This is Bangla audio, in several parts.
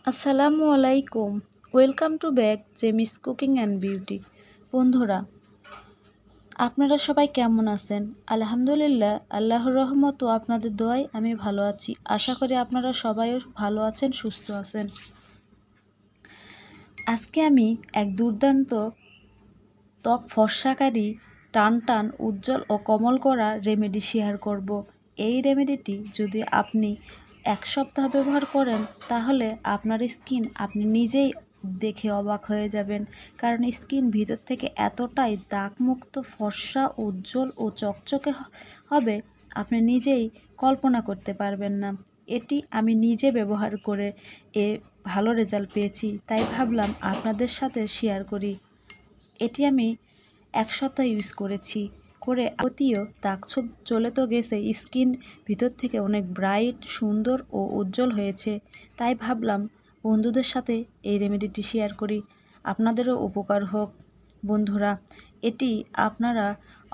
আসসালামু আলাইকুম। ওয়েলকাম টু ব্যাক জেমিস কুকিং অ্যান্ড বিউটি। বন্ধুরা, আপনারা সবাই কেমন আছেন? আলহামদুলিল্লাহ, আল্লাহর রহমত ও আপনাদের দোয়ায় আমি ভালো আছি। আশা করি আপনারা সবাইও ভালো আছেন, সুস্থ আছেন। আজকে আমি এক দুর্দান্ত ত্বক ফর্সাকারী, টান টান, উজ্জ্বল ও কোমল করা রেমেডি শেয়ার করব। এই রেমেডিটি যদি আপনি এক সপ্তাহ ব্যবহার করেন তাহলে আপনার স্কিন আপনি নিজেই দেখে অবাক হয়ে যাবেন। কারণ স্কিন ভিতর থেকে এতটাই দাগমুক্ত, ফর্সা, উজ্জ্বল ও চকচকে হবে আপনি নিজেই কল্পনা করতে পারবেন না। এটি আমি নিজে ব্যবহার করে ভালো রেজাল্ট পেয়েছি, তাই ভাবলাম আপনাদের সাথে শেয়ার করি। এটি আমি এক সপ্তাহ ইউজ করেছি, করে অতিও দাগ ছোপ চলে তো গেছে, স্কিন ভিতর থেকে অনেক ব্রাইট, সুন্দর ও উজ্জ্বল হয়েছে। তাই ভাবলাম বন্ধুদের সাথে এই রেমেডিটি শেয়ার করি, আপনাদেরও উপকার হোক। বন্ধুরা, এটি আপনারা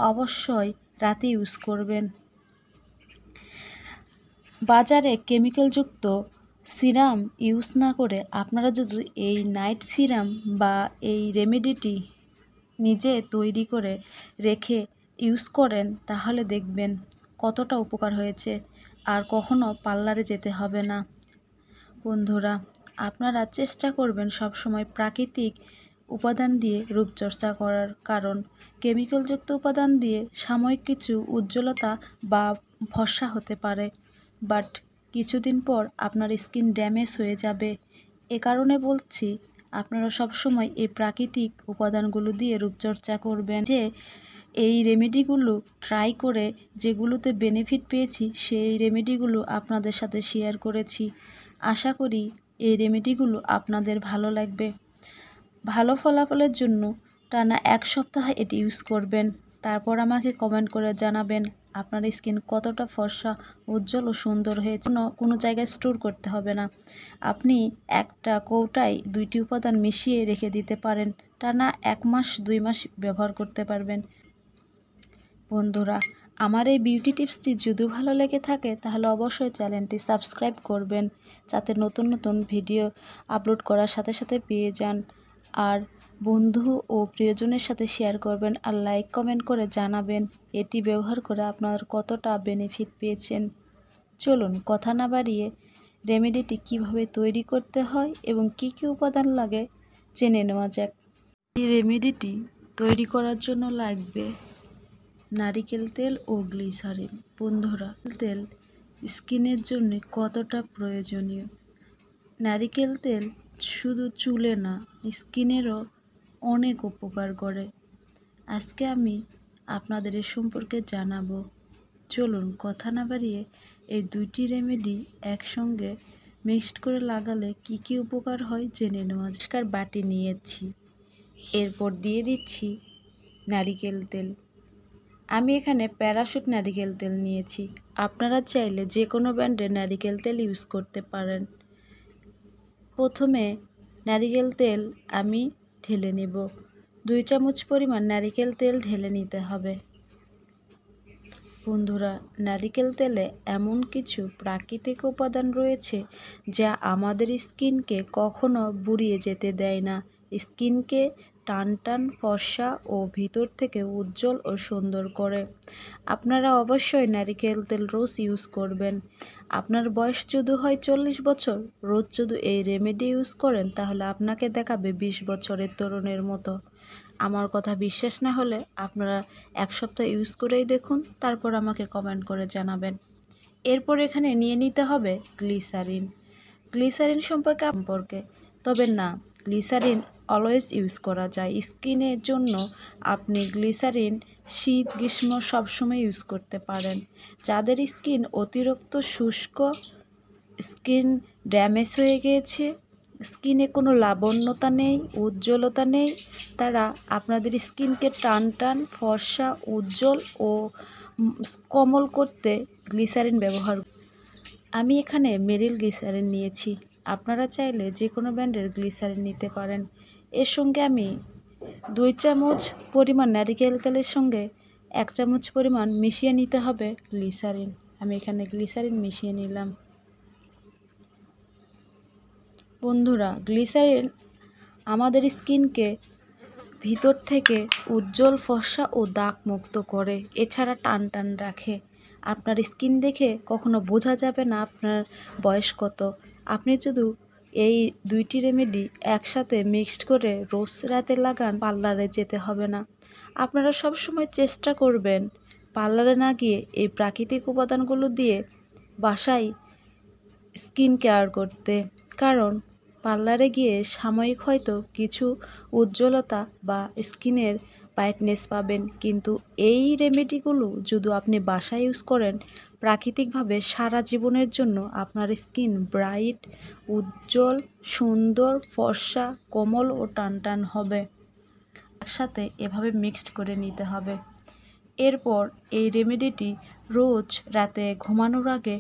অবশ্যই রাতে ইউজ করবেন। বাজারে কেমিক্যালযুক্ত সিরাম ইউজ না করে আপনারা যদি এই নাইট সিরাম বা এই রেমেডিটি নিজে তৈরি করে রেখে ইউজ করেন তাহলে দেখবেন কতটা উপকার হয়েছে, আর কখনো পার্লারে যেতে হবে না। বন্ধুরা, আপনারা চেষ্টা করবেন সবসময় প্রাকৃতিক উপাদান দিয়ে রূপচর্চা করার, কারণ কেমিক্যালযুক্ত উপাদান দিয়ে সাময়িক কিছু উজ্জ্বলতা বা ফর্সা হতে পারে, বাট কিছুদিন পর আপনার স্কিন ড্যামেজ হয়ে যাবে। এ কারণে বলছি আপনারা সবসময় এই প্রাকৃতিক উপাদানগুলো দিয়ে রূপচর্চা করবেন। যে এই রেমেডিগুলো ট্রাই করে যেগুলোতে বেনিফিট পেয়েছি সেই রেমেডিগুলো আপনাদের সাথে শেয়ার করেছি। আশা করি এই রেমেডিগুলো আপনাদের ভালো লাগবে। ভালো ফলাফলের জন্য টানা এক সপ্তাহ এটি ইউজ করবেন, তারপর আমাকে কমেন্ট করে জানাবেন আপনার স্কিন কতটা ফর্সা, উজ্জ্বল ও সুন্দর হয়েছে। কোনো জায়গায় স্টোর করতে হবে না, আপনি একটা কৌটায় 2টি উপাদান মিশিয়ে রেখে দিতে পারেন, টানা 1 মাস 2 মাস ব্যবহার করতে পারবেন। বন্ধুরা, আমার এই বিউটি টিপসটি যদি ভালো লেগে থাকে তাহলে অবশ্যই চ্যানেলটি সাবস্ক্রাইব করবেন, যাতে নতুন নতুন ভিডিও আপলোড করার সাথে সাথে পেয়ে যান। আর বন্ধু ও প্রিয়জনের সাথে শেয়ার করবেন, আর লাইক কমেন্ট করে জানাবেন এটি ব্যবহার করে আপনার কতটা বেনিফিট পেয়েছেন। চলুন কথা না বাড়িয়ে রেমেডিটি কিভাবে তৈরি করতে হয় এবং কি কি উপাদান লাগে জেনে নেওয়া যাক। এই রেমেডিটি তৈরি করার জন্য লাগবে নারিকেল তেল ও গ্লিসারিন। বন্ধুরা, তেল স্কিনের জন্য কতটা প্রয়োজনীয়। নারিকেল তেল শুধু চুলে না, স্কিনেরও অনেক উপকার করে। আজকে আমি আপনাদের এ সম্পর্কে জানাবো। চলুন কথা না বাড়িয়ে এই 2টি রেমেডি একসঙ্গে মিক্সড করে লাগালে কি কি উপকার হয় জেনে নেওয়া যাক। পরিষ্কার বাটি নিয়েছি, এরপর দিয়ে দিচ্ছি নারিকেল তেল। আমি এখানে প্যারাশুট নারিকেল তেল নিয়েছি, আপনারা চাইলে যে কোনো ব্র্যান্ডের নারিকেল তেল ইউজ করতে পারেন। প্রথমে নারিকেল তেল আমি ঢেলে নেব। 2 চামচ পরিমাণ নারিকেল তেল ঢেলে নিতে হবে। বন্ধুরা, নারিকেল তেলে এমন কিছু প্রাকৃতিক উপাদান রয়েছে যা আমাদের স্কিনকে কখনো বুড়িয়ে যেতে দেয় না, স্কিনকে টান টান, ফর্সা ও ভিতর থেকে উজ্জ্বল ও সুন্দর করে। আপনারা অবশ্যই নারিকেল তেল রোজ ইউজ করবেন। আপনার বয়স যদি হয় 40 বছর, রোজ যদি এই রেমেডি ইউজ করেন তাহলে আপনাকে দেখাবে 20 বছরের তরুণের মতো। আমার কথা বিশ্বাস না হলে আপনারা এক সপ্তাহ ইউজ করেই দেখুন, তারপর আমাকে কমেন্ট করে জানাবেন। এরপর এখানে নিয়ে নিতে হবে গ্লিসারিন। গ্লিসারিন সম্পর্কে তবে না, গ্লিসারিন অলওয়েজ ইউজ করা যায় স্কিনের জন্য। আপনি গ্লিসারিন শীত গ্রীষ্ম সবসময় ইউজ করতে পারেন। যাদের স্কিন অতিরিক্ত শুষ্ক, স্কিন ড্যামেজ হয়ে গিয়েছে, স্কিনে কোনো লাবণ্যতা নেই, উজ্জ্বলতা নেই, তারা আপনাদের স্কিনকে টান টান, ফর্সা, উজ্জ্বল ও কোমল করতে গ্লিসারিন ব্যবহার। আমি এখানে মেরিল গ্লিসারিন নিয়েছি, আপনারা চাইলে যে কোনো ব্র্যান্ডের গ্লিসারিন নিতে পারেন। এর সঙ্গে আমি 2 চামচ পরিমাণ নারিকেল তেলের সঙ্গে 1 চামচ পরিমাণ মিশিয়ে নিতে হবে গ্লিসারিন। আমি এখানে গ্লিসারিন মিশিয়ে নিলাম। বন্ধুরা, গ্লিসারিন আমাদের স্কিনকে ভিতর থেকে উজ্জ্বল, ফর্সা ও দাগ মুক্ত করে, এছাড়া টান টান রাখে। আপনার স্কিন দেখে কখনো বোঝা যাবে না আপনার বয়স কত। আপনি যদি এই দুইটি রেমেডি একসাথে মিক্সড করে রোজ রাতে লাগান, পার্লারে যেতে হবে না। আপনারা সবসময় চেষ্টা করবেন পার্লারে না গিয়ে এই প্রাকৃতিক উপাদানগুলো দিয়ে বাসায় স্কিন কেয়ার করতে, কারণ পার্লারে গিয়ে সাময়িক হয়তো কিছু উজ্জ্বলতা বা স্কিনের ব্রাইটনেস পাবেন, কিন্তু এই রেমেডিগুলো যদি আপনি বাসায় ইউজ করেন প্রাকৃতিকভাবে, সারা জীবনের জন্য আপনার স্কিন ব্রাইট, উজ্জ্বল, সুন্দর, ফর্সা, কোমল ও টানটান হবে। একসাথে এভাবে মিক্সড করে নিতে হবে। এরপর এই রেমেডিটি রোজ রাতে ঘুমানোর আগে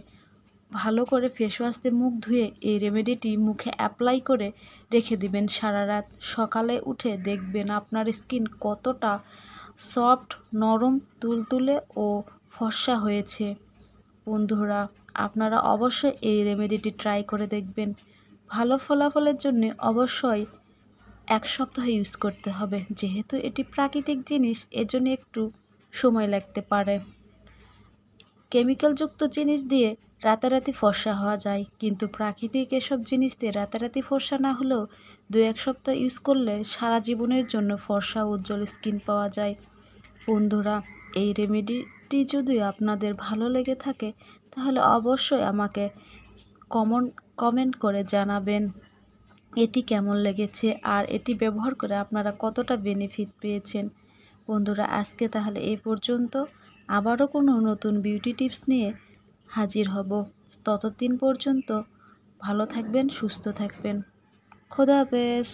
ভালো করে ফেস ওয়াশ দিয়ে মুখ ধুয়ে এই রেমেডিটি মুখে অ্যাপ্লাই করে রেখে দিবেন সারা রাত। সকালে উঠে দেখবেন আপনার স্কিন কতটা সফট, নরম, তুলতুলে ও ফর্সা হয়েছে। বন্ধুরা, আপনারা অবশ্যই এই রেমেডিটি ট্রাই করে দেখবেন। ভালো ফলাফলের জন্য অবশ্যই 1 সপ্তাহ ইউজ করতে হবে। যেহেতু এটি প্রাকৃতিক জিনিস, এজন্য একটু সময় লাগতে পারে। কেমিক্যালযুক্ত জিনিস দিয়ে রাতারাতি ফর্সা হওয়া যায়, কিন্তু প্রাকৃতিক এসব জিনিস দিয়ে রাতারাতি ফর্সা না হলেও 2-1 সপ্তাহ ইউজ করলে সারা জীবনের জন্য ফর্সা উজ্জ্বল স্কিন পাওয়া যায়। বন্ধুরা, এই রেমেডিটি যদি আপনাদের ভালো লেগে থাকে তাহলে অবশ্যই আমাকে কমেন্ট করে জানাবেন এটি কেমন লেগেছে আর এটি ব্যবহার করে আপনারা কতটা বেনিফিট পেয়েছেন। বন্ধুরা, আজকে তাহলে এই পর্যন্ত। আবারও কোনো নতুন বিউটি টিপস নিয়ে হাজির হব। ততদিন পর্যন্ত ভালো থাকবেন, সুস্থ থাকবেন। খোদা হাফেজ।